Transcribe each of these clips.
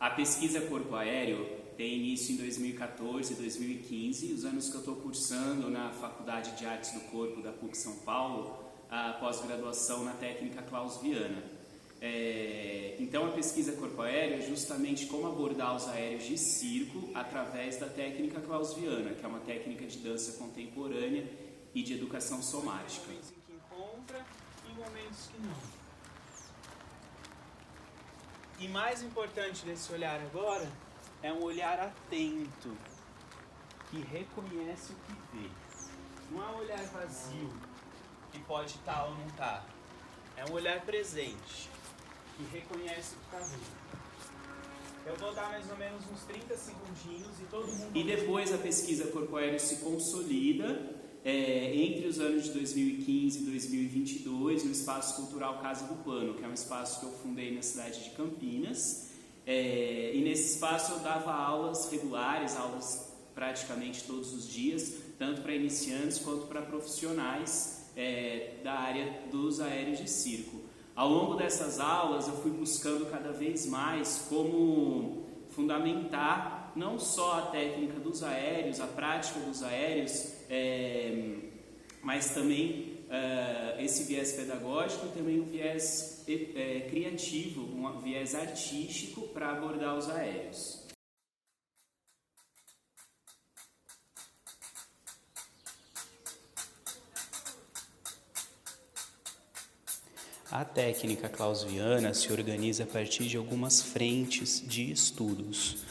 A pesquisa Corpo Aéreo tem início em 2014 e 2015, os anos que eu estou cursando na Faculdade de Artes do Corpo da PUC São Paulo, a pós-graduação na técnica Klaus Viana. Então a pesquisa Corpo Aéreo é justamente como abordar os aéreos de circo através da técnica Klaus Viana, que é uma técnica de dança contemporânea e de educação somática. Momentos em que encontra e momentos que não. E mais importante desse olhar agora é um olhar atento, que reconhece o que vê. Não é um olhar vazio, que pode estar ou não estar. É um olhar presente, que reconhece o que está vendo. Eu vou dar mais ou menos uns 30 segundinhos e todo mundo... E depois a pesquisa Corpo Aéreo se consolida entre os anos de 2015 e 2022 no Espaço Cultural Casa do Pano, que é um espaço que eu fundei na cidade de Campinas. E nesse espaço eu dava aulas regulares, aulas praticamente todos os dias, tanto para iniciantes quanto para profissionais da área dos aéreos de circo. Ao longo dessas aulas eu fui buscando cada vez mais como fundamentar não só a técnica dos aéreos, a prática dos aéreos, mas também esse viés pedagógico e também um viés criativo, um viés artístico para abordar os aéreos. A técnica clausviana se organiza a partir de algumas frentes de estudos.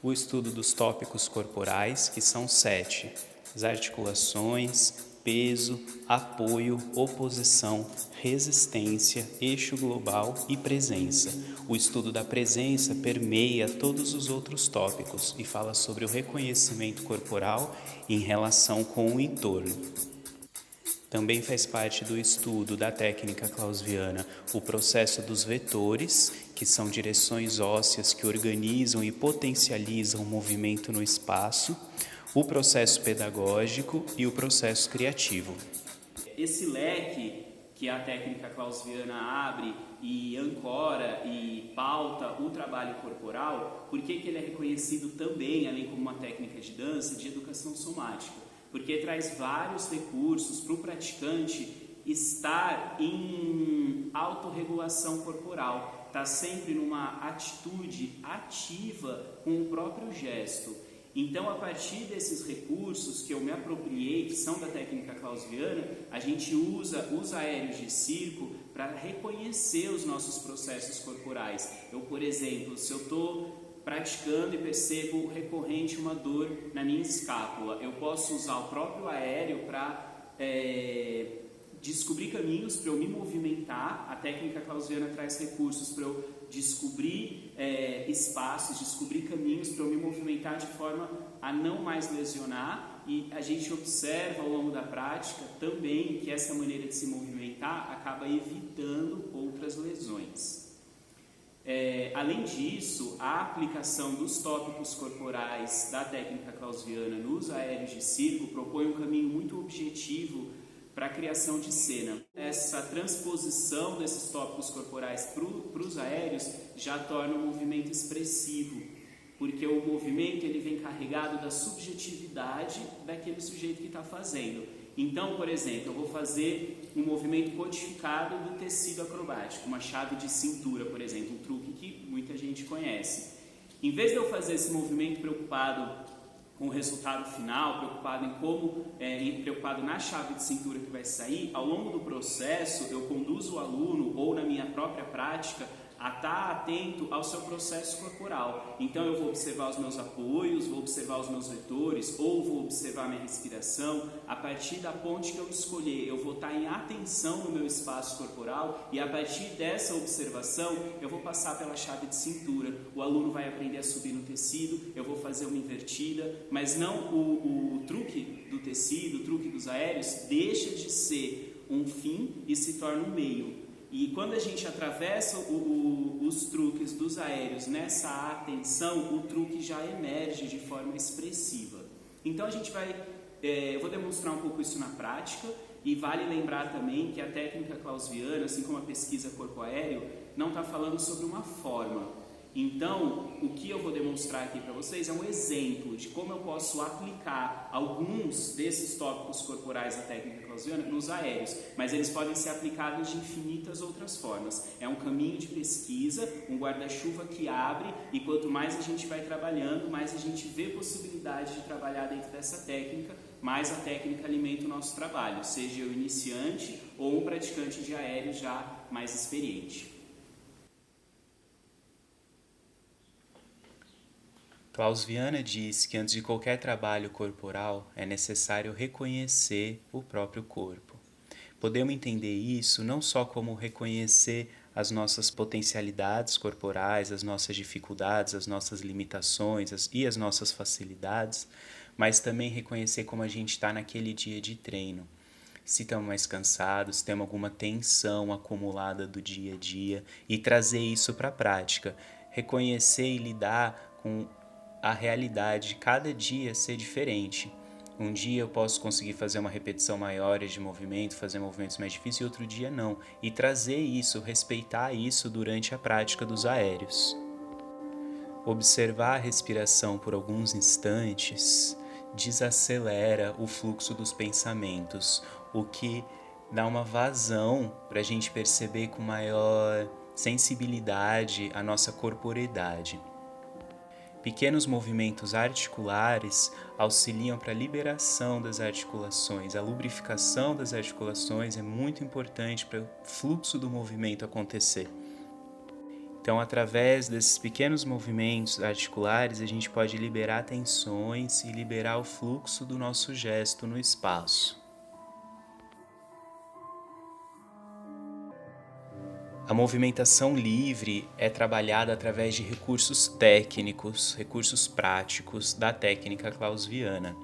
O estudo dos tópicos corporais, que são 7, as articulações, peso, apoio, oposição, resistência, eixo global e presença. O estudo da presença permeia todos os outros tópicos e fala sobre o reconhecimento corporal em relação com o entorno. Também faz parte do estudo da técnica clausviana o processo dos vetores, que são direções ósseas que organizam e potencializam o movimento no espaço, o processo pedagógico e o processo criativo. Esse leque que a técnica clausviana abre e ancora e pauta o trabalho corporal, por que ele é reconhecido também, além como uma técnica de dança, de educação somática? Porque traz vários recursos para o praticante estar em autorregulação corporal, está sempre numa atitude ativa com o próprio gesto. Então, a partir desses recursos que eu me apropriei, que são da técnica clausviana, a gente usa os aéreos de circo para reconhecer os nossos processos corporais. Eu, por exemplo, se eu estou praticando e percebo recorrente uma dor na minha escápula, eu posso usar o próprio aéreo para descobrir caminhos para eu me movimentar. A técnica clausviana traz recursos para eu descobrir espaços, descobrir caminhos para eu me movimentar de forma a não mais lesionar, e a gente observa ao longo da prática também que essa maneira de se movimentar acaba evitando outras lesões. Além disso, a aplicação dos tópicos corporais da técnica clausviana nos aéreos de circo propõe um caminho muito objetivo para a criação de cena. Essa transposição desses tópicos corporais para os aéreos já torna o movimento expressivo, porque o movimento ele vem carregado da subjetividade daquele sujeito que está fazendo. Então, por exemplo, eu vou fazer um movimento codificado do tecido acrobático, uma chave de cintura, por exemplo, um truque que muita gente conhece. Em vez de eu fazer esse movimento preocupado com o resultado final, preocupado na chave de cintura que vai sair, ao longo do processo eu conduzo o aluno, ou na minha própria prática, a estar atento ao seu processo corporal. Então eu vou observar os meus apoios, vou observar os meus vetores, ou vou observar a minha respiração. A partir da ponte que eu escolher, eu vou estar em atenção no meu espaço corporal, e a partir dessa observação eu vou passar pela chave de cintura. O aluno vai aprender a subir no tecido, eu vou fazer uma invertida, mas não o truque do tecido, o truque dos aéreos deixa de ser um fim e se torna um meio. E quando a gente atravessa os truques dos aéreos nessa atenção, o truque já emerge de forma expressiva. Então a gente vai, eu vou demonstrar um pouco isso na prática, e vale lembrar também que a técnica clausviana, assim como a pesquisa corpo aéreo, não está falando sobre uma forma. Então, o que eu vou demonstrar aqui para vocês é um exemplo de como eu posso aplicar alguns desses tópicos corporais da técnica clausiana nos aéreos, mas eles podem ser aplicados de infinitas outras formas. É um caminho de pesquisa, um guarda-chuva que abre, e quanto mais a gente vai trabalhando, mais a gente vê possibilidade de trabalhar dentro dessa técnica, mais a técnica alimenta o nosso trabalho, seja eu iniciante ou um praticante de aéreo já mais experiente. Klaus Viana diz que antes de qualquer trabalho corporal é necessário reconhecer o próprio corpo. Podemos entender isso não só como reconhecer as nossas potencialidades corporais, as nossas dificuldades, as nossas limitações e as nossas facilidades, mas também reconhecer como a gente está naquele dia de treino. Se estamos mais cansados, se temos alguma tensão acumulada do dia a dia, e trazer isso para a prática. Reconhecer e lidar com a realidade de cada dia ser diferente. Um dia eu posso conseguir fazer uma repetição maior de movimento, fazer movimentos mais difíceis, e outro dia não. E trazer isso, respeitar isso durante a prática dos aéreos. Observar a respiração por alguns instantes desacelera o fluxo dos pensamentos, o que dá uma vazão para a gente perceber com maior sensibilidade a nossa corporeidade. Pequenos movimentos articulares auxiliam para a liberação das articulações. A lubrificação das articulações é muito importante para o fluxo do movimento acontecer. Então, através desses pequenos movimentos articulares, a gente pode liberar tensões e liberar o fluxo do nosso gesto no espaço. A movimentação livre é trabalhada através de recursos técnicos, recursos práticos da técnica clausiana,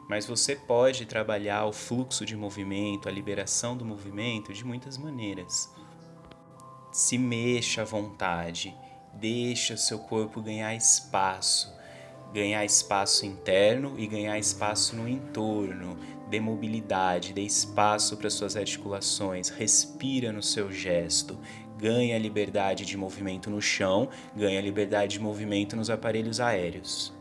mas você pode trabalhar o fluxo de movimento, a liberação do movimento de muitas maneiras. Se mexa à vontade, deixa seu corpo ganhar espaço interno e ganhar espaço no entorno. Dê mobilidade, dê espaço para suas articulações, respira no seu gesto, ganha liberdade de movimento no chão, ganha liberdade de movimento nos aparelhos aéreos.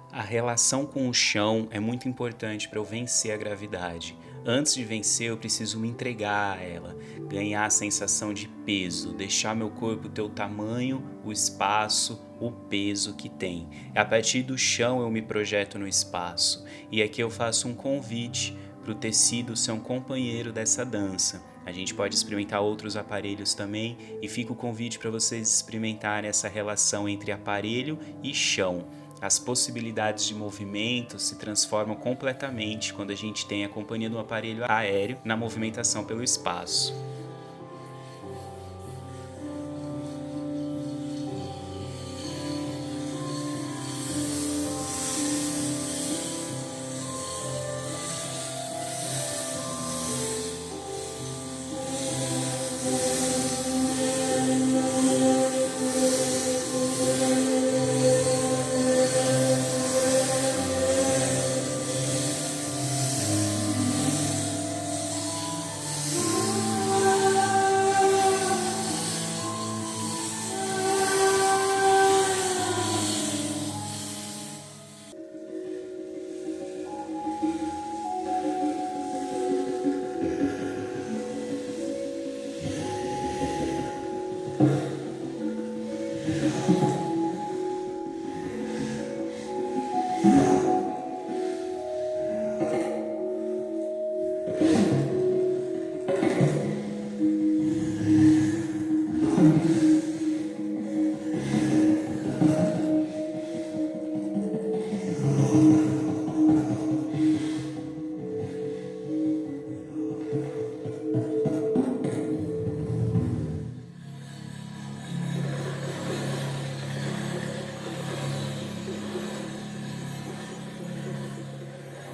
A relação com o chão é muito importante para eu vencer a gravidade. Antes de vencer, eu preciso me entregar a ela, ganhar a sensação de peso, deixar meu corpo ter o tamanho, o espaço, o peso que tem. A partir do chão eu me projeto no espaço. E aqui eu faço um convite para o tecido ser um companheiro dessa dança. A gente pode experimentar outros aparelhos também, e fica o convite para vocês experimentarem essa relação entre aparelho e chão. As possibilidades de movimento se transformam completamente quando a gente tem a companhia do aparelho aéreo na movimentação pelo espaço.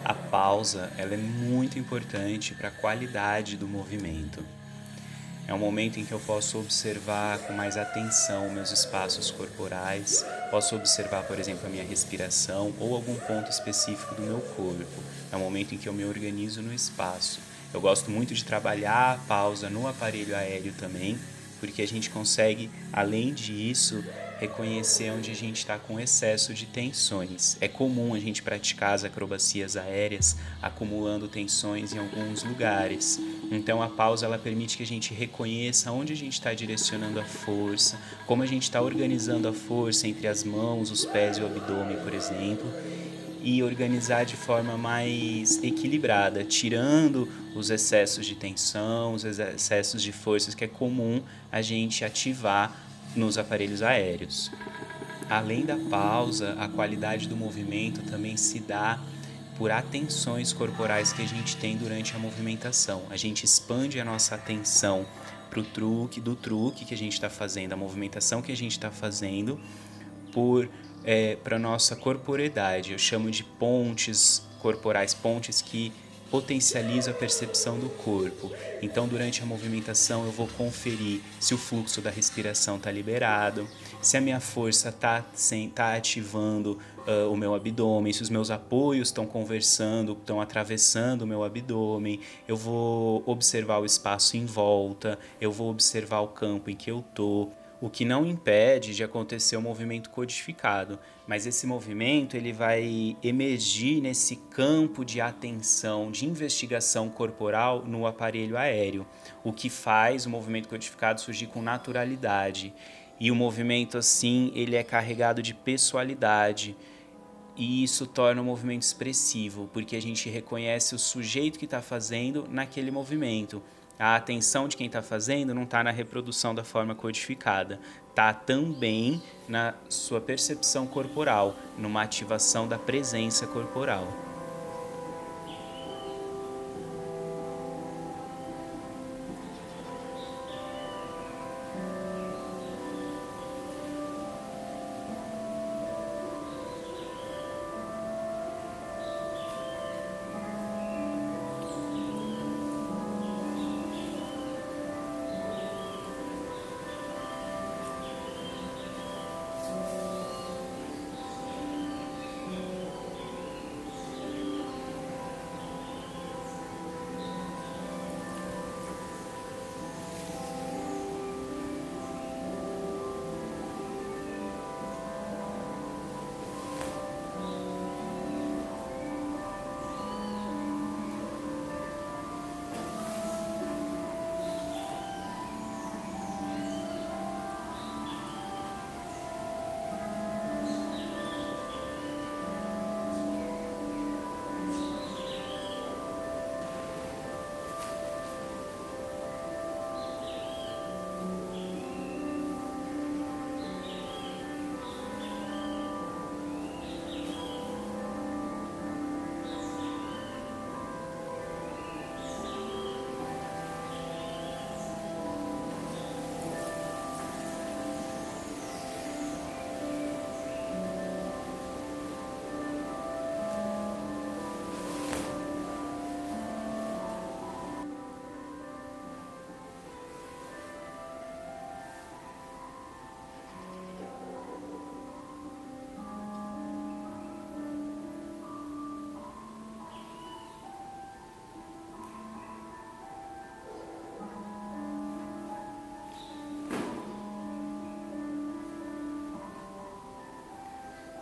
A pausa, ela é muito importante para a qualidade do movimento. É um momento em que eu posso observar com mais atenção meus espaços corporais, Posso observar, por exemplo, a minha respiração ou algum ponto específico do meu corpo. É o momento em que eu me organizo no espaço. Eu gosto muito de trabalhar a pausa no aparelho aéreo também, porque a gente consegue, além disso, reconhecer onde a gente está com excesso de tensões. É comum a gente praticar as acrobacias aéreas acumulando tensões em alguns lugares. Então a pausa ela permite que a gente reconheça onde a gente está direcionando a força, como a gente está organizando a força entre as mãos, os pés e o abdômen, por exemplo, e organizar de forma mais equilibrada, tirando os excessos de tensão, os excessos de forças que é comum a gente ativar nos aparelhos aéreos. Além da pausa, a qualidade do movimento também se dá por atenções corporais que a gente tem durante a movimentação. A gente expande a nossa atenção para o truque, do truque que a gente está fazendo, a movimentação que a gente está fazendo, para a nossa corporeidade. Eu chamo de pontes corporais, pontes que potencializam a percepção do corpo. Então, durante a movimentação, eu vou conferir se o fluxo da respiração está liberado, se a minha força está ativando o meu abdômen, se os meus apoios estão conversando, estão atravessando o meu abdômen. Eu vou observar o espaço em volta, eu vou observar o campo em que eu estou. O que não impede de acontecer o movimento codificado, mas esse movimento ele vai emergir nesse campo de atenção, de investigação corporal no aparelho aéreo, o que faz o movimento codificado surgir com naturalidade. E o movimento assim, ele é carregado de pessoalidade, e isso torna o movimento expressivo, porque a gente reconhece o sujeito que está fazendo naquele movimento. A atenção de quem está fazendo não está na reprodução da forma codificada, está também na sua percepção corporal, numa ativação da presença corporal.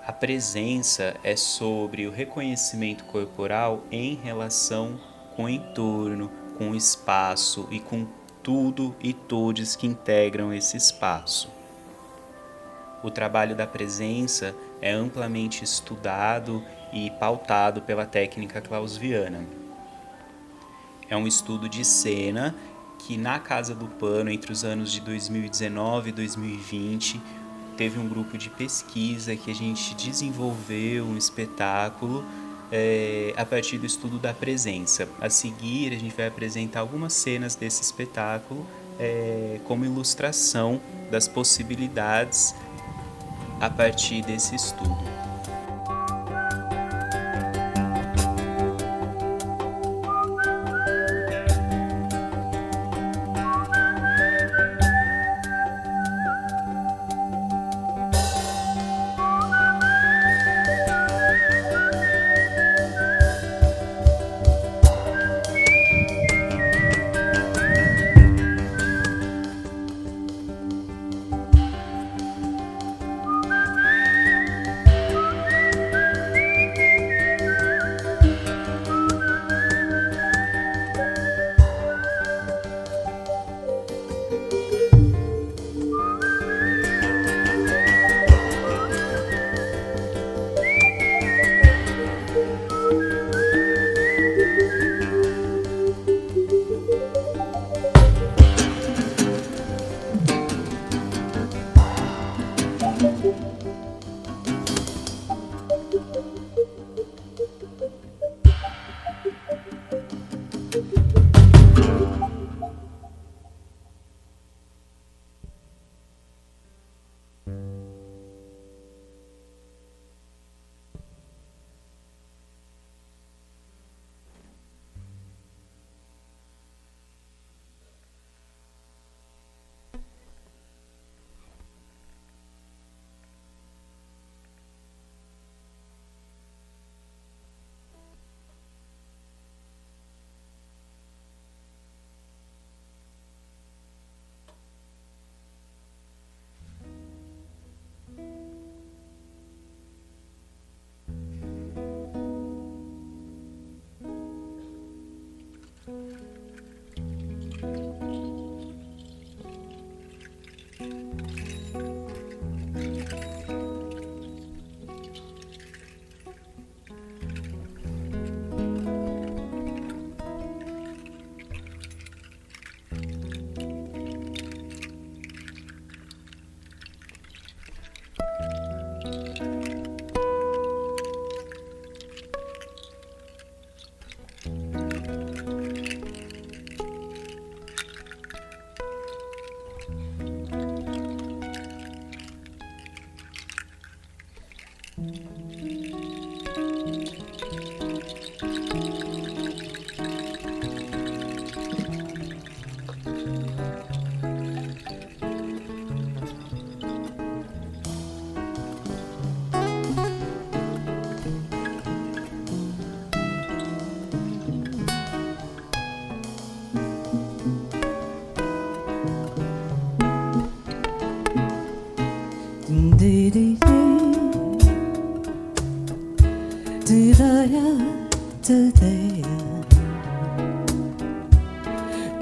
A presença é sobre o reconhecimento corporal em relação com o entorno, com o espaço e com tudo e todos que integram esse espaço. O trabalho da presença é amplamente estudado e pautado pela técnica clausviana. É um estudo de cena que na Casa do Pano, entre os anos de 2019 e 2020, teve um grupo de pesquisa que a gente desenvolveu um espetáculo a partir do estudo da presença. A seguir, a gente vai apresentar algumas cenas desse espetáculo como ilustração das possibilidades a partir desse estudo.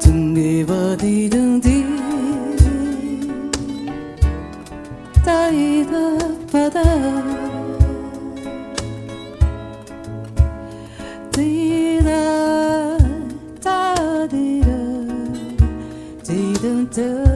từng đi và đi đường đi tay đã 받아 đi ra ta đi ra đi đường tới